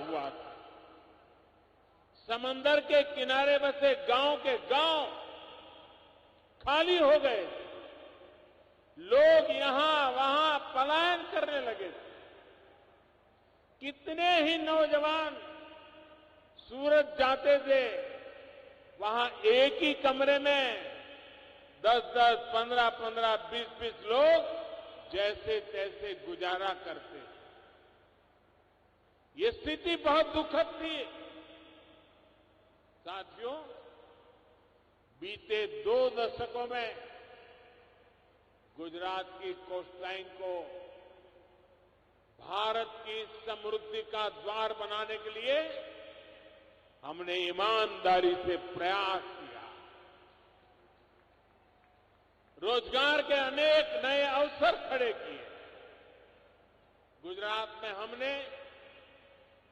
हुआ था। समंदर के किनारे बसे गांव के गांव खाली हो गए थे। लोग यहां वहां पलायन करने लगे थे। कितने ही नौजवान सूरत जाते थे, वहां एक ही कमरे में 10-10, 15-15, 20-20 लोग जैसे तैसे गुजारा करते। ये स्थिति बहुत दुखद थी। साथियों, बीते 2 दशकों में गुजरात की कोस्टलाइन को भारत की समृद्धि का द्वार बनाने के लिए हमने ईमानदारी से प्रयास किया। रोजगार के अनेक नए अवसर खड़े किए। गुजरात में हमने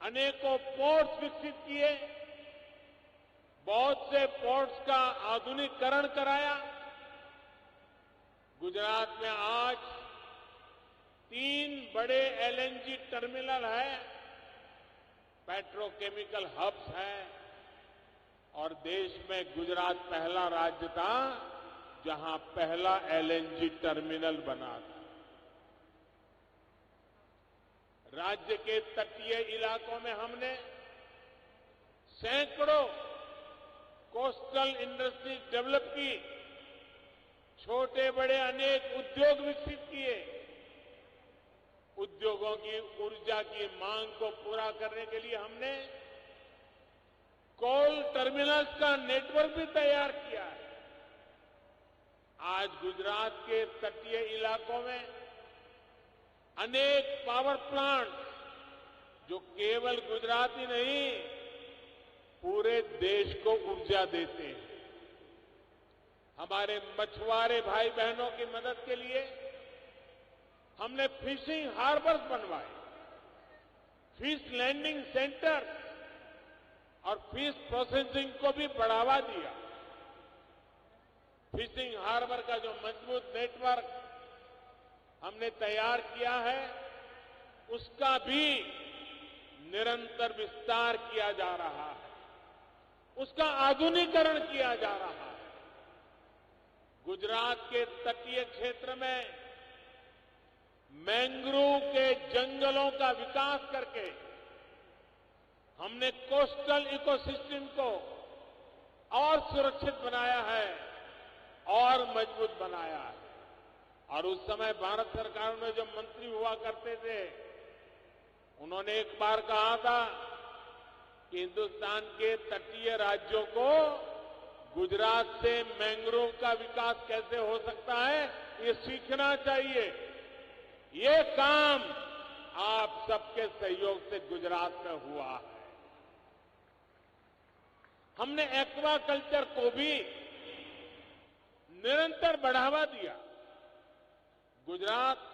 अनेकों पोर्ट्स विकसित किए, बहुत से पोर्ट्स का आधुनिकीकरण कराया। गुजरात में आज 3 बड़े एलएनजी टर्मिनल है, पेट्रोकेमिकल हब्स है, और देश में गुजरात पहला राज्य था जहां पहला एलएनजी टर्मिनल बना था। राज्य के तटीय इलाकों में हमने सैकड़ों कोस्टल इंडस्ट्री डेवलप की, छोटे बड़े अनेक उद्योग विकसित किए। उद्योगों की ऊर्जा की मांग को पूरा करने के लिए हमने कोल टर्मिनल्स का नेटवर्क भी तैयार किया है। आज गुजरात के तटीय इलाकों में अनेक पावर प्लांट जो केवल गुजरात ही नहीं, पूरे देश को ऊर्जा देते हैं। हमारे मछुआरे भाई बहनों की मदद के लिए हमने फिशिंग हार्बर्स बनवाए, फिश लैंडिंग सेंटर और फिश प्रोसेसिंग को भी बढ़ावा दिया। फिशिंग हार्बर का जो मजबूत नेटवर्क हमने तैयार किया है, उसका भी निरंतर विस्तार किया जा रहा है, उसका आधुनिकीकरण किया जा रहा है। गुजरात के तटीय क्षेत्र में मैंग्रोव के जंगलों का विकास करके हमने कोस्टल इकोसिस्टम को और सुरक्षित बनाया है और मजबूत बनाया है। और उस समय भारत सरकार में जो मंत्री हुआ करते थे, उन्होंने एक बार कहा था कि हिंदुस्तान के तटीय राज्यों को गुजरात से मैंग्रोव का विकास कैसे हो सकता है, ये सीखना चाहिए। ये काम आप सबके सहयोग से गुजरात में हुआ है। हमने एक्वा कल्चर को भी निरंतर बढ़ावा दिया। गुजरात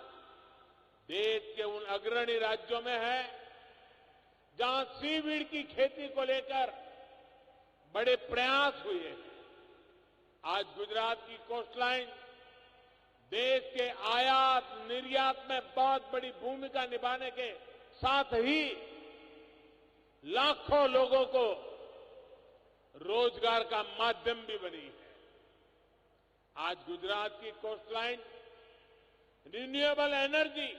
देश के उन अग्रणी राज्यों में है जहां सीवीड की खेती को लेकर बड़े प्रयास हुए। आज गुजरात की कोस्टलाइन देश के आयात निर्यात में बहुत बड़ी भूमिका निभाने के साथ ही लाखों लोगों को रोजगार का माध्यम भी बनी है। आज गुजरात की कोस्टलाइन रिन्यूएबल एनर्जी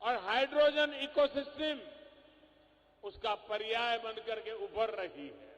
और हाइड्रोजन इकोसिस्टम उसका पर्याय बनकर के उभर रही है।